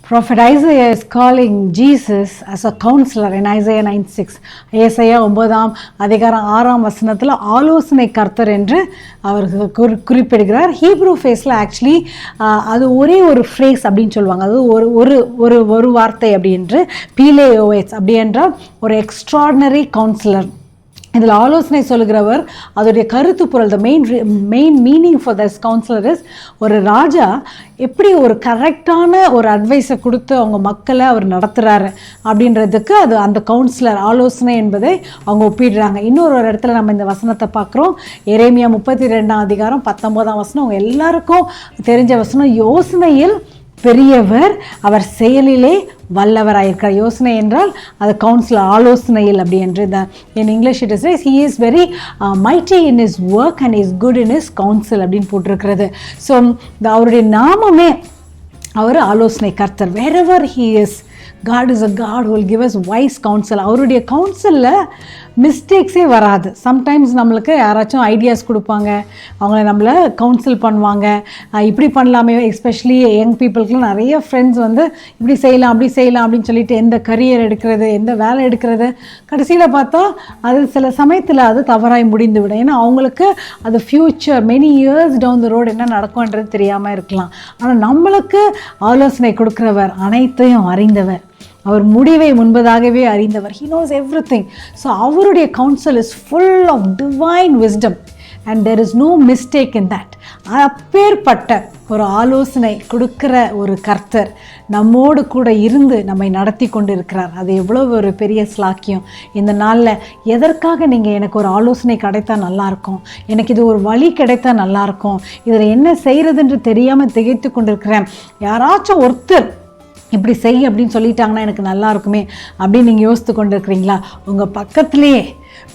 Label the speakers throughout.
Speaker 1: Prophet Isaiah is calling Jesus as a counselor in Isaiah 9:6. ஏசாயா 9ஆம் அதிகாரம் 6ஆம் வசனத்தில் ஆலோசனை கர்த்தர் என்று அவர் குறிப்பிடுகிறார். ஹீப்ரூ ஃபேஸில் ஆக்சுவலி அது ஒரே ஒரு ஃப்ரேஸ் அப்படின்னு சொல்லுவாங்க. அது ஒரு வார்த்தை அப்படி என்று பீலேயோஎஸ் அப்படி என்றால் ஒரு எக்ஸ்ட்ராடினரி கவுன்சிலர். இதில் ஆலோசனை சொல்கிறவர் அதோடைய கருத்து பொருள் the main meaning for this councillor is ஒரு ராஜா எப்படி ஒரு கரெக்டான ஒரு அட்வைஸை கொடுத்து அவங்க மக்களை அவர் நடத்துகிறாரு அப்படின்றதுக்கு அது அந்த கவுன்சிலர் ஆலோசனை என்பதை அவங்க ஒப்பிடுறாங்க. இன்னொரு இடத்துல நம்ம இந்த வசனத்தை பார்க்குறோம். எரேமியா 32ஆம் அதிகாரம் 19ஆம் வசனம். அவங்க எல்லாருக்கும் தெரிஞ்ச வசனம், யோசனையில் பெரியவர், அவர் செயலிலே வல்லவராயிருக்கார். யோசனை என்றால் அது கவுன்சிலர், ஆலோசனையில் அப்படி என்று in English it is he is very mighty in is work and is good in is council அப்படின்னு போட்டிருக்கிறது. ஸோ அவருடைய நாமமே அவர் ஆலோசனை கர்த்தர். wherever he is, God is a God who will give us wise counsel. அவருடைய கவுன்சிலில் மிஸ்டேக்ஸே வராது. Sometimes நம்மளுக்கு யாராச்சும் ஐடியாஸ் கொடுப்பாங்க, அவங்கள நம்மளை கவுன்சில் பண்ணுவாங்க, இப்படி பண்ணலாமே. எஸ்பெஷலி யங் பீப்புளுக்குலாம் நிறைய ஃப்ரெண்ட்ஸ் வந்து இப்படி செய்யலாம் அப்படி செய்யலாம் அப்படின்னு சொல்லிட்டு எந்த கரியர் எடுக்கிறது, எந்த வேலை எடுக்கிறது, கடைசியில் பார்த்தா அது சில சமயத்தில் அது தவறாய் முடிந்து விடும். ஏன்னா அவங்களுக்கு அது future many years down the road என்ன நடக்கும்ன்றது தெரியாமல் இருக்கலாம். ஆனால் நம்மளுக்கு ஆலோசனை கொடுக்குறவர் அனைத்தையும் அறிந்தவர், அவர் முடிவை முன்பதாகவே அறிந்தவர். He knows everything. ஸோ அவருடைய counsel is full of divine wisdom and there is no mistake in that. அப்பேற்பட்ட ஒரு ஆலோசனை கொடுக்கிற ஒரு கர்த்தர் நம்மோடு கூட இருந்து நம்மை நடத்தி கொண்டு இருக்கிறார். அது எவ்வளோ ஒரு பெரிய ஸ்லாக்கியம். இந்த நாளில் எதற்காக நீங்கள் எனக்கு ஒரு ஆலோசனை கிடைத்தா நல்லாயிருக்கும், எனக்கு இது ஒரு வழி கிடைத்தா நல்லாயிருக்கும், இதில் என்ன செய்கிறதுன்று தெரியாமல் திகைத்து கொண்டு இருக்கிறேன், யாராச்சும் ஒருத்தர் இப்படி செய் அப்படின்னு சொல்லிட்டாங்கன்னா எனக்கு நல்லா இருக்குமே அப்படின்னு நீங்கள் யோசித்து கொண்டு இருக்கிறீங்களா? உங்கள் பக்கத்துலேயே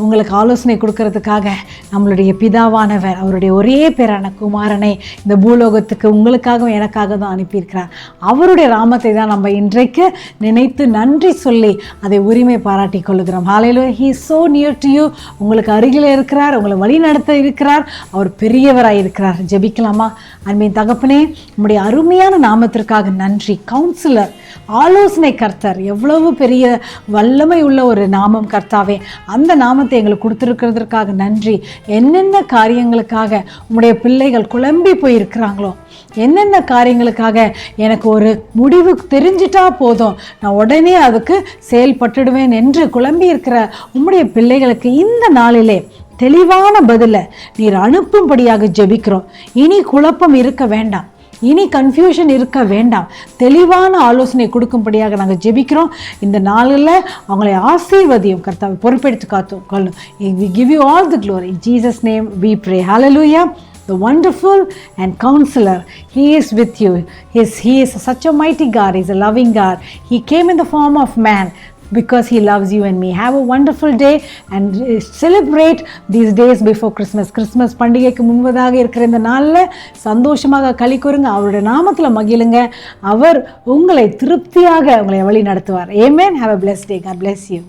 Speaker 1: உங்களுக்கு ஆலோசனை கொடுக்கறதுக்காக நம்மளுடைய பிதாவானவர் அவருடைய ஒரே பேரான குமாரனை இந்த பூலோகத்துக்கு உங்களுக்காகவும் எனக்காக தான் அனுப்பியிருக்கிறார். அவருடைய நாமத்தை தான் நம்ம இன்றைக்கு நினைத்து நன்றி சொல்லி அதை உரிமை பாராட்டி கொள்ளுகிறோம். ஹல்லேலூயா. He is so near to you. உங்களுக்கு அருகில் இருக்கிறார், உங்களை வழி நடத்த இருக்கிறார், அவர் பெரியவராக இருக்கிறார். ஜெபிக்கலாமா? அன்பின் தகப்பனே, நம்முடைய அருமையான நாமத்திற்காக நன்றி. கவுன்சிலர், ஆலோசனை கர்த்தர், எவ்வளவு பெரிய வல்லமை உள்ள ஒரு நாமம் கர்த்தாவே. அந்த நாமத்தை எங்களுக்கு கொடுத்துருக்கிறதுக்காக நன்றி. என்னென்ன காரியங்களுக்காக உம்முடைய பிள்ளைகள் குழம்பி போயிருக்கிறாங்களோ, என்னென்ன காரியங்களுக்காக எனக்கு ஒரு முடிவு தெரிஞ்சிட்டா போதும் நான் உடனே அதுக்கு செயல்பட்டுடுவேன் என்று குழம்பி இருக்கிற உம்முடைய பிள்ளைகளுக்கு இந்த நாளிலே தெளிவான பதிலை நீர் அனுப்பும்படியாக ஜெபிக்கிறோம். இனி குழப்பம் இருக்க வேண்டாம், இனி கன்ஃபியூஷன் இருக்க வேண்டாம், தெளிவான ஆலோசனை கொடுக்கும்படியாக நாங்கள் ஜெபிக்கிறோம். இந்த நாளில் அவங்களை ஆசீர்வதியும் கர்த்தாவை பொறுப்பெடுத்து காத்துக்கொள்ளும். We give you all the glory. In Jesus' name we pray. Hallelujah. The wonderful and counselor, he is with you. He is such a mighty God. He is a loving God. He came in the form of man because he loves you and me. Have a wonderful day and celebrate these days before Christmas. Christmas பண்டிகைக்கு முன்பதாக இருக்கிற இந்த நாளில் சந்தோஷமாக களி கூறுங்க, அவருடைய நாமத்தில் மகிழுங்க. அவர் உங்களை திருப்தியாக உங்களை வழி நடத்துவார். Amen. Have a blessed day. God bless you.